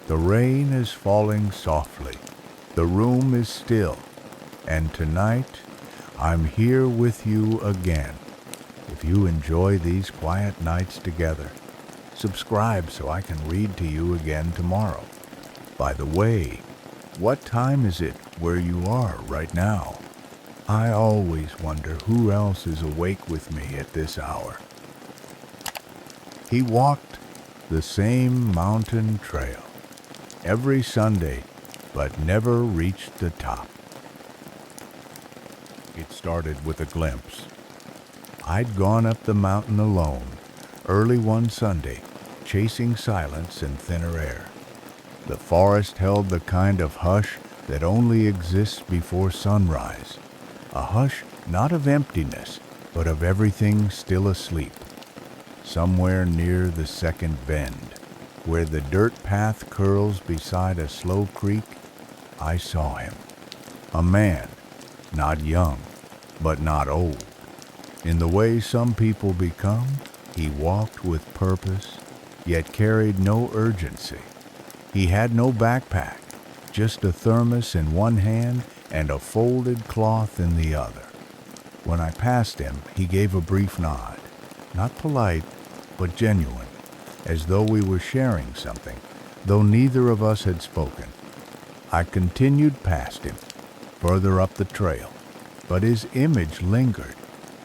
The rain is falling softly, the room is still, and tonight I'm here with you again. If you enjoy these quiet nights together, subscribe so I can read to you again tomorrow. By the way, what time is it where you are right now? I always wonder who else is awake with me at this hour. He walked the same mountain trail every Sunday, but never reached the top. It started with a glimpse. I'd gone up the mountain alone, early one Sunday, chasing silence and thinner air. The forest held the kind of hush that only exists before sunrise, a hush not of emptiness, but of everything still asleep. Somewhere near the second bend, where the dirt path curls beside a slow creek, I saw him. A man, not young, but not old. In the way some people become, he walked with purpose, yet carried no urgency. He had no backpack, just a thermos in one hand and a folded cloth in the other. When I passed him, he gave a brief nod, not polite, but genuine, as though we were sharing something, though neither of us had spoken. I continued past him, further up the trail, but his image lingered.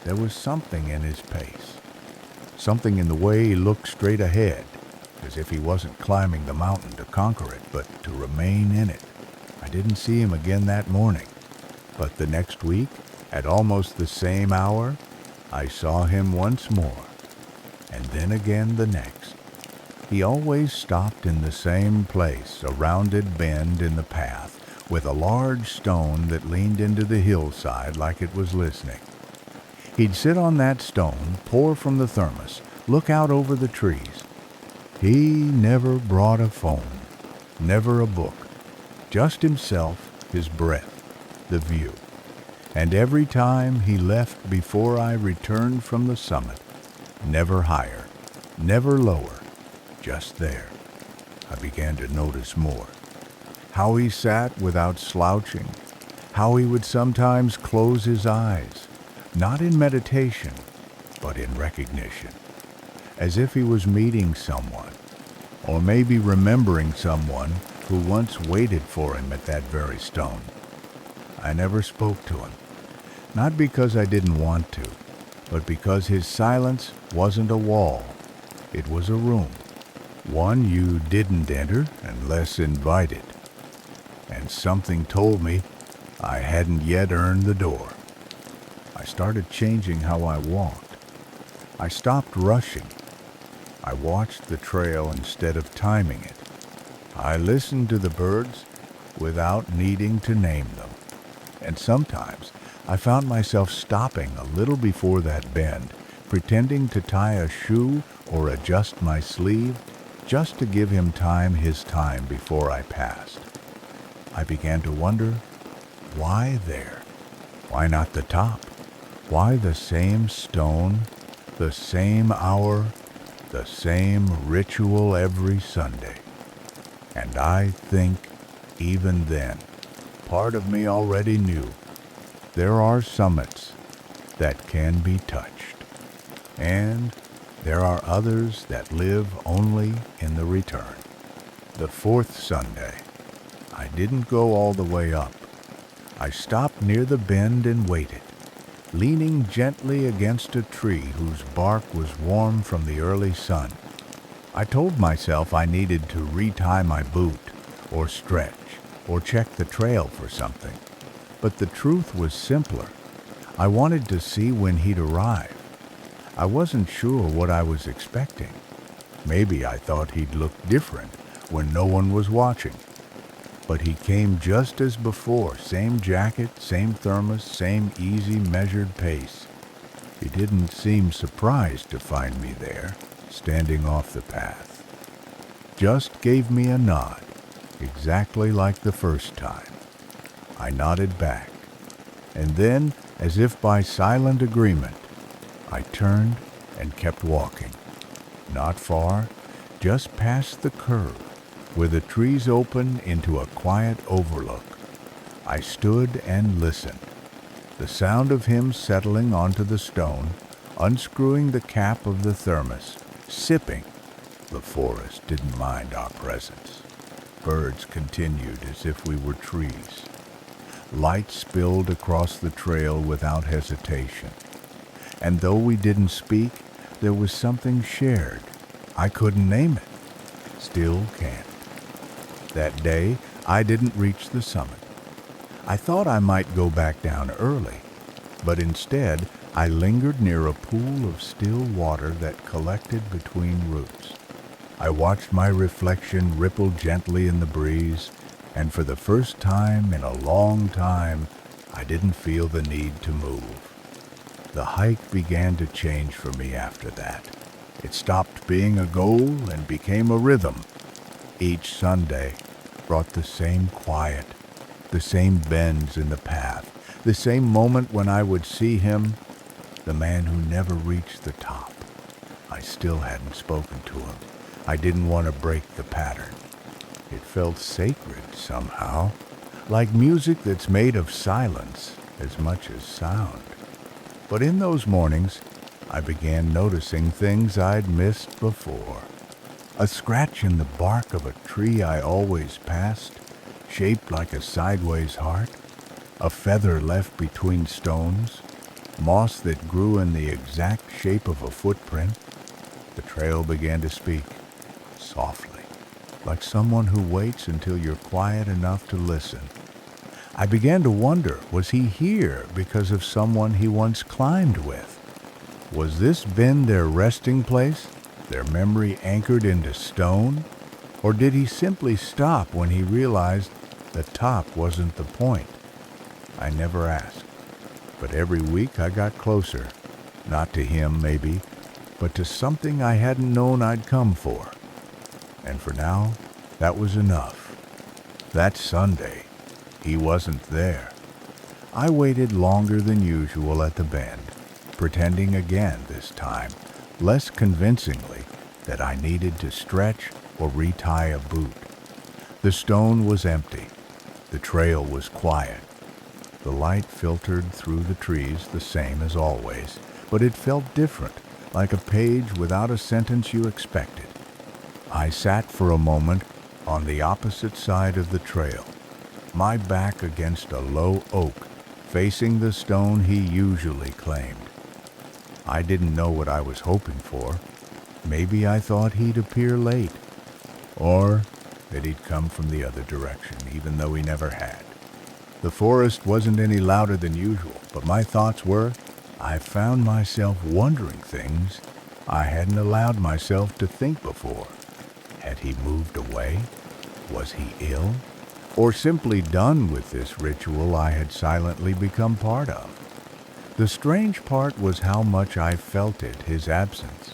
There was something in his pace, something in the way he looked straight ahead, as if he wasn't climbing the mountain to conquer it, but to remain in it. I didn't see him again that morning, but the next week, at almost the same hour, I saw him once more, and then again the next. He always stopped in the same place, a rounded bend in the path, with a large stone that leaned into the hillside like it was listening. He'd sit on that stone, pour from the thermos, look out over the trees. He never brought a phone, never a book, just himself, his breath, the view. And every time he left before I returned from the summit, never higher, never lower, just there. I began to notice more. How he sat without slouching, how he would sometimes close his eyes, not in meditation, but in recognition, as if he was meeting someone, or maybe remembering someone who once waited for him at that very stone. I never spoke to him, not because I didn't want to, but because his silence wasn't a wall. It was a room, one you didn't enter unless invited. And something told me I hadn't yet earned the door. I started changing how I walked. I stopped rushing. I watched the trail instead of timing it. I listened to the birds without needing to name them. And sometimes I found myself stopping a little before that bend, pretending to tie a shoe or adjust my sleeve, just to give him his time before I passed. I began to wonder, why there? Why not the top? Why the same stone, the same hour, the same ritual every Sunday? And I think, even then, part of me already knew there are summits that can be touched, and there are others that live only in the return. The fourth Sunday, I didn't go all the way up. I stopped near the bend and waited, leaning gently against a tree whose bark was warm from the early sun. I told myself I needed to retie my boot, or stretch, or check the trail for something. But the truth was simpler. I wanted to see when he'd arrive. I wasn't sure what I was expecting. Maybe I thought he'd look different when no one was watching. But he came just as before, same jacket, same thermos, same easy, measured pace. He didn't seem surprised to find me there, standing off the path. Just gave me a nod, exactly like the first time. I nodded back, and then, as if by silent agreement, I turned and kept walking. Not far, just past the curve, with the trees open into a quiet overlook. I stood and listened. The sound of him settling onto the stone, unscrewing the cap of the thermos, sipping. The forest didn't mind our presence. Birds continued as if we were trees. Light spilled across the trail without hesitation. And though we didn't speak, there was something shared. I couldn't name it. Still can't. That day, I didn't reach the summit. I thought I might go back down early, but instead, I lingered near a pool of still water that collected between roots. I watched my reflection ripple gently in the breeze, and for the first time in a long time, I didn't feel the need to move. The hike began to change for me after that. It stopped being a goal and became a rhythm. Each Sunday brought the same quiet, the same bends in the path, the same moment when I would see him, the man who never reached the top. I still hadn't spoken to him. I didn't want to break the pattern. It felt sacred somehow, like music that's made of silence as much as sound. But in those mornings, I began noticing things I'd missed before. A scratch in the bark of a tree I always passed, shaped like a sideways heart, a feather left between stones, moss that grew in the exact shape of a footprint. The trail began to speak, softly, like someone who waits until you're quiet enough to listen. I began to wonder, was he here because of someone he once climbed with? Was this been their resting place, their memory anchored into stone? Or did he simply stop when he realized the top wasn't the point? I never asked, but every week I got closer, not to him maybe, but to something I hadn't known I'd come for. And for now, that was enough. That Sunday, he wasn't there. I waited longer than usual at the bend, pretending again this time, less convincingly, that I needed to stretch or retie a boot. The stone was empty. The trail was quiet. The light filtered through the trees the same as always, but it felt different, like a page without a sentence you expected. I sat for a moment on the opposite side of the trail, my back against a low oak, facing the stone he usually claimed. I didn't know what I was hoping for. Maybe I thought he'd appear late, or that he'd come from the other direction, even though he never had. The forest wasn't any louder than usual, but my thoughts were, I found myself wondering things I hadn't allowed myself to think before. Had he moved away? Was he ill? Or simply done with this ritual I had silently become part of? The strange part was how much I felt it, his absence,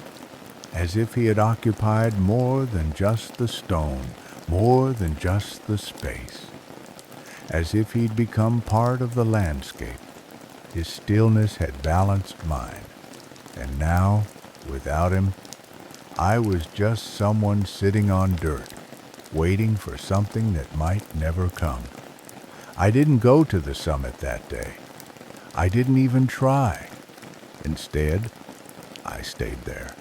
as if he had occupied more than just the stone, more than just the space, as if he'd become part of the landscape. His stillness had balanced mine, and now, without him, I was just someone sitting on dirt, waiting for something that might never come. I didn't go to the summit that day. I didn't even try. Instead, I stayed there,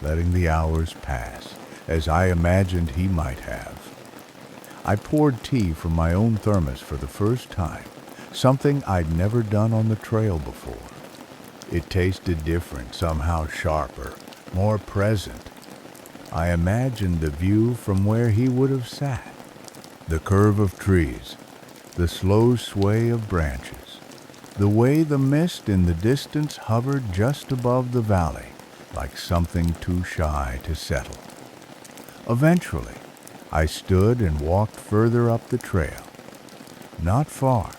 letting the hours pass, as I imagined he might have. I poured tea from my own thermos for the first time, something I'd never done on the trail before. It tasted different, somehow sharper, more present. I imagined the view from where he would have sat, the curve of trees, the slow sway of branches, the way the mist in the distance hovered just above the valley, like something too shy to settle. Eventually, I stood and walked further up the trail. Not far,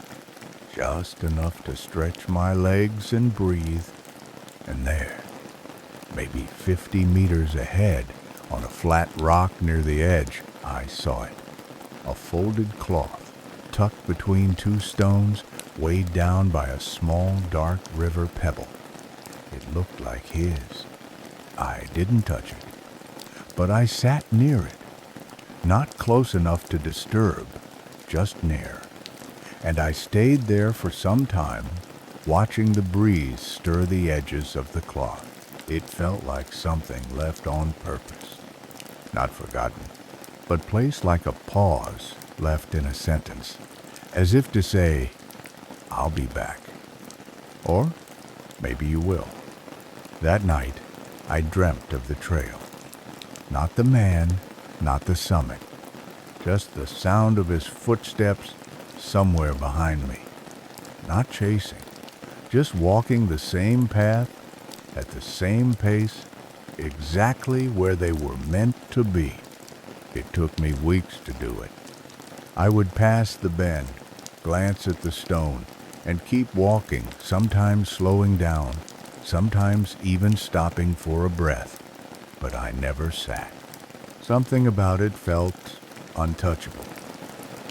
just enough to stretch my legs and breathe, and there, maybe 50 meters ahead, on a flat rock near the edge, I saw it. A folded cloth, tucked between two stones, weighed down by a small, dark river pebble. It looked like his. I didn't touch it, but I sat near it. not close enough to disturb, just near. And I stayed there for some time, watching the breeze stir the edges of the cloth. It felt like something left on purpose, not forgotten, but placed like a pause left in a sentence, as if to say, I'll be back. Or maybe you will. That night, I dreamt of the trail. Not the man, not the summit, just the sound of his footsteps somewhere behind me. Not chasing, just walking the same path, at the same pace, exactly where they were meant to be. It took me weeks to do it. I would pass the bend, glance at the stone, and keep walking, sometimes slowing down, sometimes even stopping for a breath. But I never sat. Something about it felt untouchable,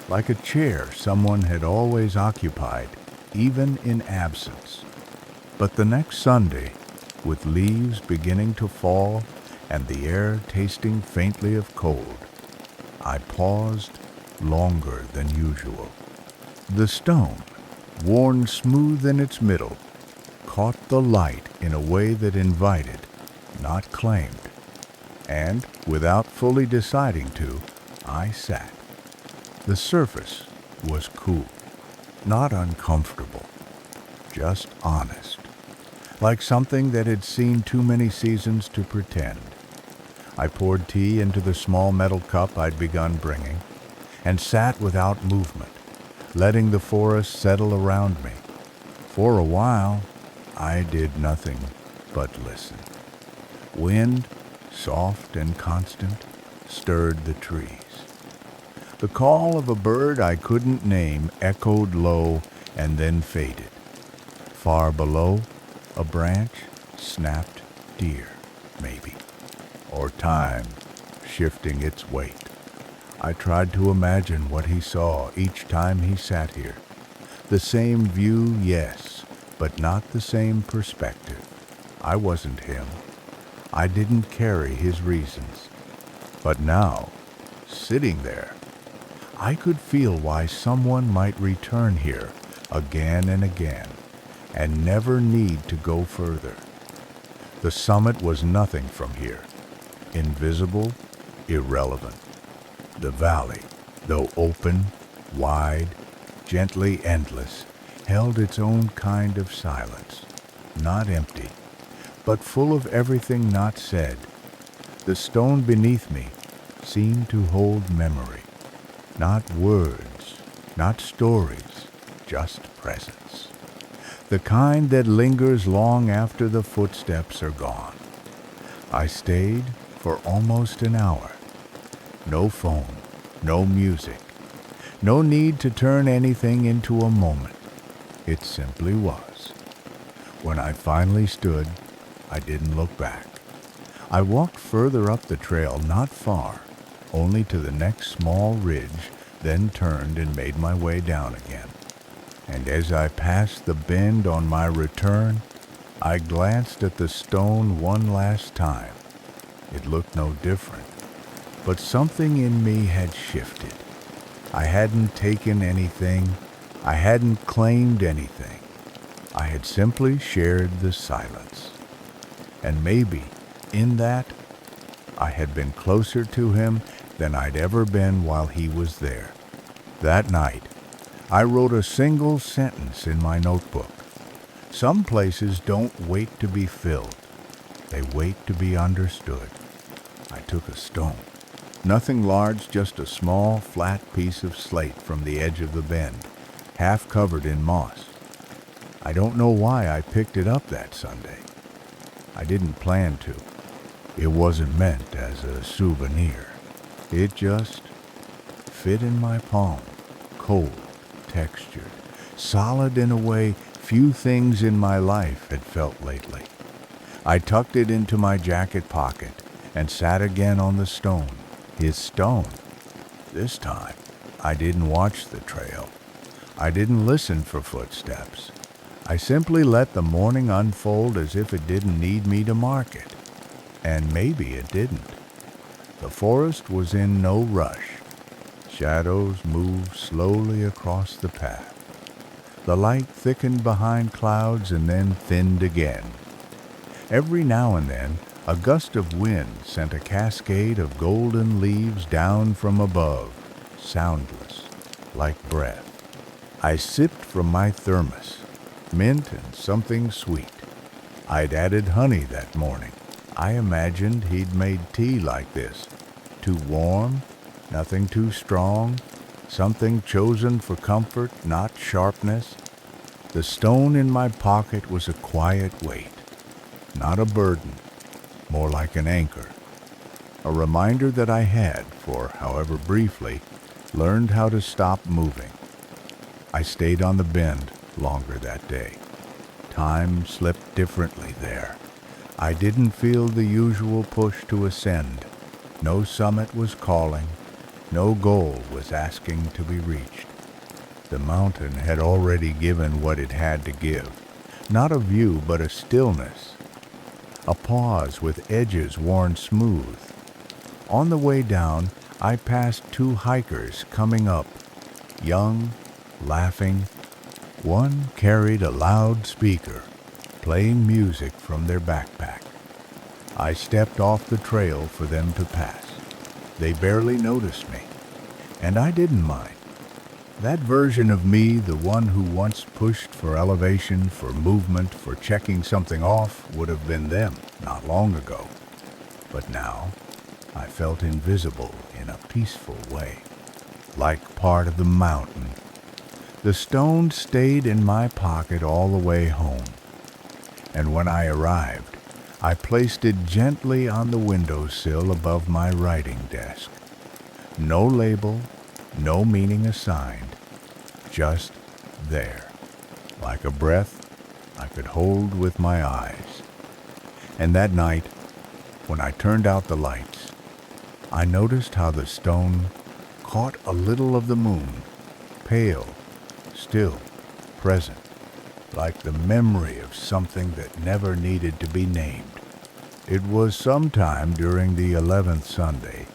like a chair someone had always occupied, even in absence. But the next Sunday, with leaves beginning to fall and the air tasting faintly of cold, I paused longer than usual. The stone, worn smooth in its middle, caught the light in a way that invited, not claimed. And, without fully deciding to, I sat. The surface was cool, not uncomfortable, just honest, like something that had seen too many seasons to pretend. I poured tea into the small metal cup I'd begun bringing, and sat without movement, letting the forest settle around me. For a while, I did nothing but listen. Wind, soft and constant, stirred the trees. The call of a bird I couldn't name echoed low and then faded. Far below, a branch snapped deer, maybe, or time shifting its weight. I tried to imagine what he saw each time he sat here. The same view, yes, but not the same perspective. I wasn't him. I didn't carry his reasons. But now, sitting there, I could feel why someone might return here again and again, and never need to go further. The summit was nothing from here. Invisible, irrelevant. The valley, though open, wide, gently endless, held its own kind of silence, not empty, but full of everything not said. The stone beneath me seemed to hold memory, not words, not stories, just presence. The kind that lingers long after the footsteps are gone. I stayed for almost an hour. No phone, no music, no need to turn anything into a moment. It simply was. When I finally stood, I didn't look back. I walked further up the trail, not far, only to the next small ridge, then turned and made my way down again. And as I passed the bend on my return, I glanced at the stone one last time. It looked no different, but something in me had shifted. I hadn't taken anything. I hadn't claimed anything. I had simply shared the silence. And maybe, in that, I had been closer to him than I'd ever been while he was there. That night, I wrote a single sentence in my notebook. Some places don't wait to be filled. They wait to be understood. I took a stone. Nothing large, just a small, flat piece of slate from the edge of the bend, half covered in moss. I don't know why I picked it up that Sunday. I didn't plan to. It wasn't meant as a souvenir. It just fit in my palm, cold, textured, solid in a way few things in my life had felt lately. I tucked it into my jacket pocket and sat again on the stone, his stone. This time, I didn't watch the trail. I didn't listen for footsteps. I simply let the morning unfold as if it didn't need me to mark it. And maybe it didn't. The forest was in no rush. Shadows moved slowly across the path. The light thickened behind clouds and then thinned again. Every now and then, a gust of wind sent a cascade of golden leaves down from above, soundless, like breath. I sipped from my thermos, mint and something sweet. I'd added honey that morning. I imagined he'd made tea like this. Too warm, nothing too strong, something chosen for comfort, not sharpness. The stone in my pocket was a quiet weight, not a burden, more like an anchor. A reminder that I had, for however briefly, learned how to stop moving. I stayed on the bend longer that day. Time slipped differently there. I didn't feel the usual push to ascend. No summit was calling. No goal was asking to be reached. The mountain had already given what it had to give. Not a view, but a stillness. A pause with edges worn smooth. On the way down, I passed two hikers coming up, young, laughing. One carried a loud speaker, playing music from their backpack. I stepped off the trail for them to pass. They barely noticed me, and I didn't mind. That version of me, the one who once pushed for elevation, for movement, for checking something off, would have been them not long ago. But now, I felt invisible in a peaceful way, like part of the mountain. The stone stayed in my pocket all the way home, and when I arrived, I placed it gently on the windowsill above my writing desk. No label, no meaning assigned, just there, like a breath I could hold with my eyes. And that night, when I turned out the lights, I noticed how the stone caught a little of the moon, pale, still, present, like the memory of something that never needed to be named. It was sometime during the 11th Sunday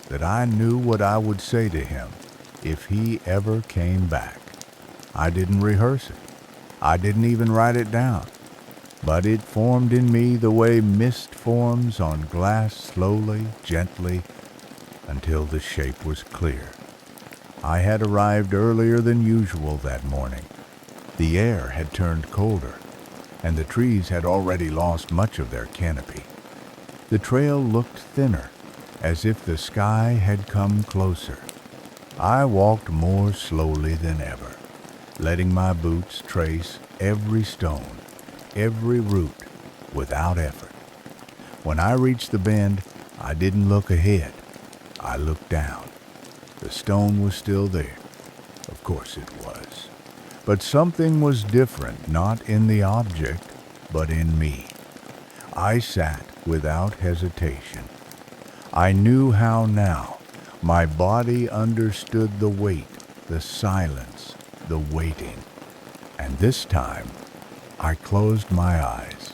that I knew what I would say to him if he ever came back. I didn't rehearse it. I didn't even write it down. But it formed in me the way mist forms on glass slowly, gently, until the shape was clear. I had arrived earlier than usual that morning. The air had turned colder, and the trees had already lost much of their canopy. The trail looked thinner, as if the sky had come closer. I walked more slowly than ever, letting my boots trace every stone, every root, without effort. When I reached the bend, I didn't look ahead. I looked down. The stone was still there. Of course it was. But something was different, not in the object, but in me. I sat without hesitation. I knew how now. My body understood the weight, the silence, the waiting. And this time, I closed my eyes.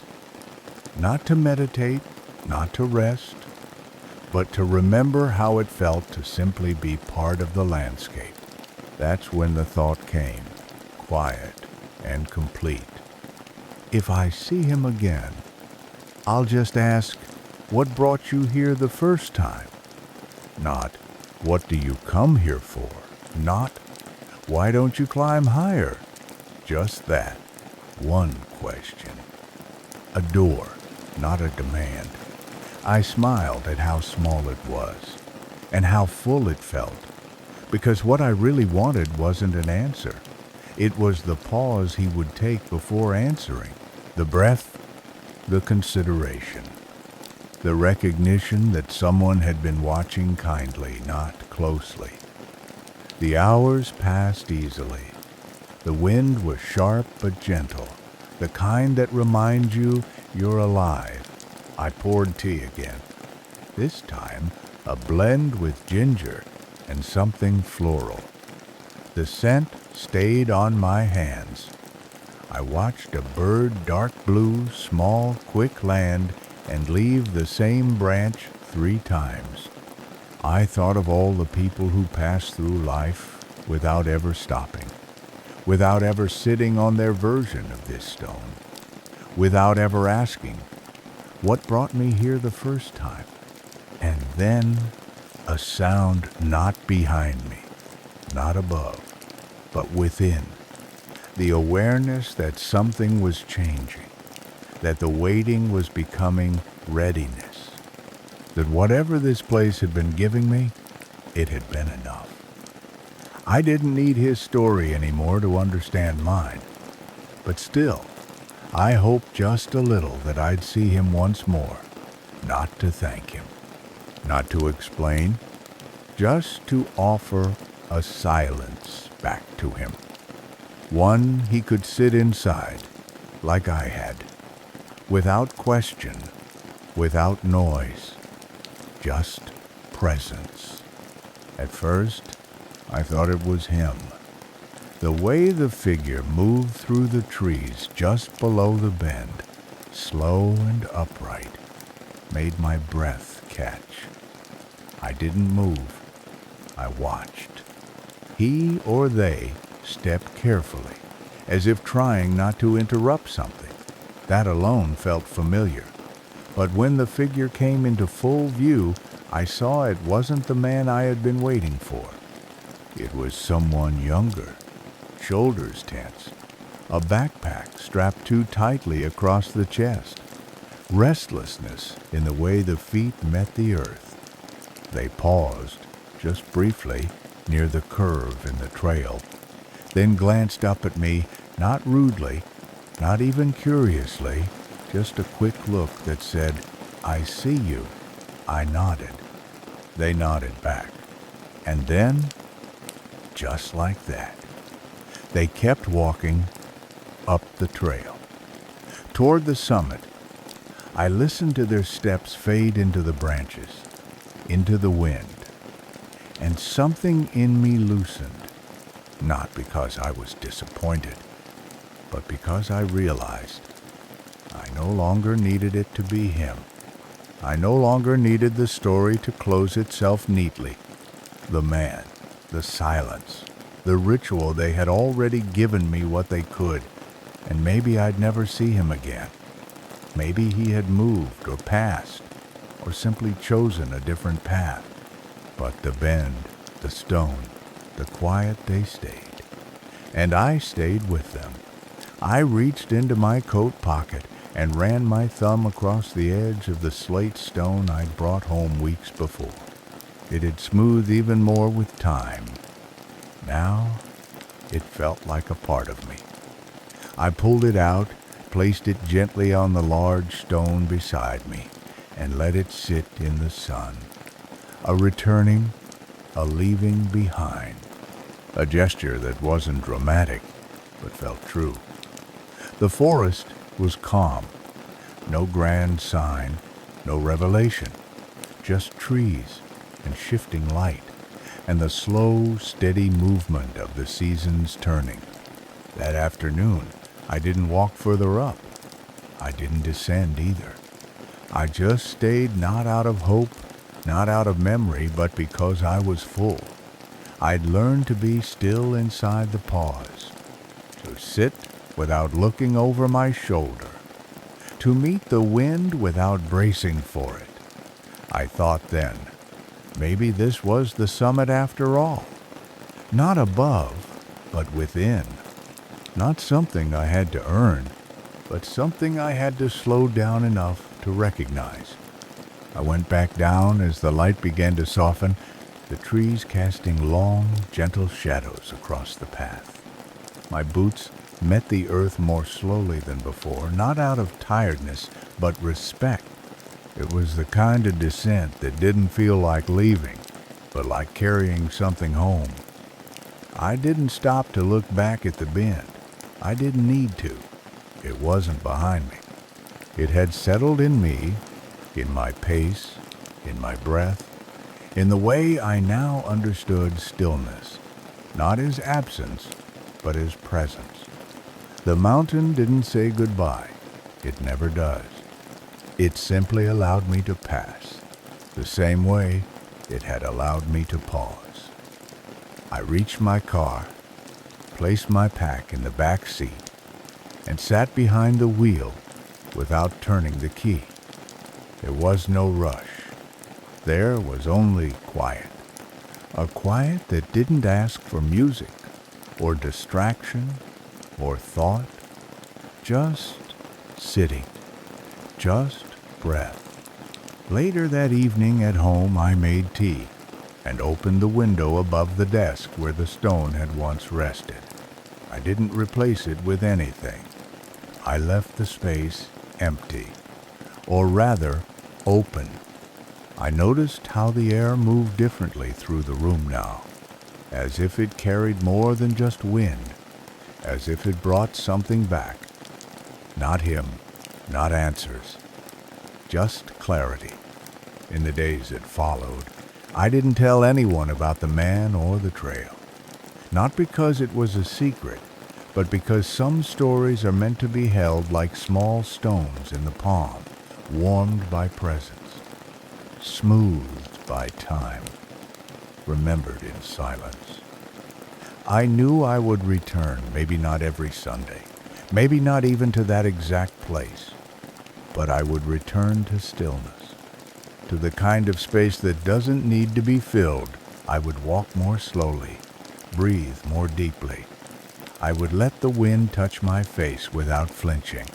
Not to meditate, not to rest, but to remember how it felt to simply be part of the landscape. That's when the thought came, quiet and complete. If I see him again, I'll just ask, what brought you here the first time? Not, what do you come here for? Not, why don't you climb higher? Just that, one question. A door, not a demand. I smiled at how small it was, and how full it felt, because what I really wanted wasn't an answer. It was the pause he would take before answering, the breath, the consideration, the recognition that someone had been watching kindly, not closely. The hours passed easily. The wind was sharp but gentle, the kind that reminds you you're alive. I poured tea again. This time, a blend with ginger and something floral. The scent stayed on my hands. I watched a bird dark blue, small, quick land and leave the same branch 3 times. I thought of all the people who pass through life without ever stopping, without ever sitting on their version of this stone, without ever asking, what brought me here the first time? And then a sound not behind me, not above, but within. The awareness that something was changing, that the waiting was becoming readiness, that whatever this place had been giving me, it had been enough. I didn't need his story anymore to understand mine, but still, I hoped just a little that I'd see him once more, not to thank him, not to explain, just to offer a silence back to him. One he could sit inside, like I had, without question, without noise, just presence. At first, I thought it was him. The way the figure moved through the trees just below the bend, slow and upright, made my breath catch. I didn't move. I watched. He or they stepped carefully, as if trying not to interrupt something. That alone felt familiar. But when the figure came into full view, I saw it wasn't the man I had been waiting for. It was someone younger, shoulders tense, a backpack strapped too tightly across the chest, restlessness in the way the feet met the earth. They paused, just briefly, near the curve in the trail, then glanced up at me, not rudely, not even curiously, just a quick look that said, "I see you." I nodded. They nodded back. And then, just like that, they kept walking up the trail, toward the summit. I listened to their steps fade into the branches, into the wind, and something in me loosened, not because I was disappointed, but because I realized I no longer needed it to be him. I no longer needed the story to close itself neatly. The man, the silence, the ritual, they had already given me what they could, and maybe I'd never see him again. Maybe he had moved or passed, or simply chosen a different path. But the bend, the stone, the quiet, they stayed. And I stayed with them. I reached into my coat pocket and ran my thumb across the edge of the slate stone I'd brought home weeks before. It had smoothed even more with time. Now, it felt like a part of me. I pulled it out, placed it gently on the large stone beside me, and let it sit in the sun. A returning, a leaving behind. A gesture that wasn't dramatic, but felt true. The forest was calm. No grand sign, no revelation. Just trees and shifting light, and the slow, steady movement of the seasons turning. That afternoon, I didn't walk further up. I didn't descend either. I just stayed, not out of hope, not out of memory, but because I was full. I'd learned to be still inside the pause, to sit without looking over my shoulder, to meet the wind without bracing for it. I thought then, maybe this was the summit after all. Not above, but within. Not something I had to earn, but something I had to slow down enough to recognize. I went back down as the light began to soften, the trees casting long, gentle shadows across the path. My boots met the earth more slowly than before, not out of tiredness, but respect. It was the kind of descent that didn't feel like leaving, but like carrying something home. I didn't stop to look back at the bend. I didn't need to. It wasn't behind me. It had settled in me, in my pace, in my breath, in the way I now understood stillness, not as absence, but as presence. The mountain didn't say goodbye. It never does. It simply allowed me to pass, the same way it had allowed me to pause. I reached my car, placed my pack in the back seat, and sat behind the wheel without turning the key. There was no rush. There was only quiet. A quiet that didn't ask for music or distraction or thought. Just sitting. Just breath. Later that evening at home, I made tea and opened the window above the desk where the stone had once rested. I didn't replace it with anything. I left the space empty, or rather, open. I noticed how the air moved differently through the room now, as if it carried more than just wind, as if it brought something back. Not him, not answers, just clarity. In the days that followed, I didn't tell anyone about the man or the trail. Not because it was a secret, but because some stories are meant to be held like small stones in the palm, warmed by presence, smoothed by time, remembered in silence. I knew I would return, maybe not every Sunday, maybe not even to that exact place, but I would return to stillness, to the kind of space that doesn't need to be filled. I would walk more slowly, breathe more deeply. I would let the wind touch my face without flinching.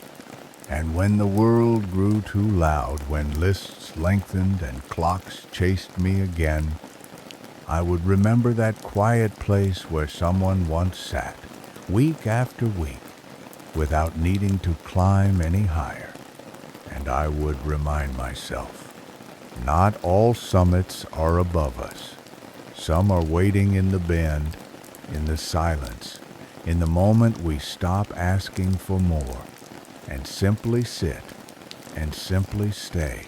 And when the world grew too loud, when lists lengthened and clocks chased me again, I would remember that quiet place where someone once sat, week after week, without needing to climb any higher. And I would remind myself, not all summits are above us. Some are waiting in the bend, in the silence, in the moment we stop asking for more, and simply sit and simply stay.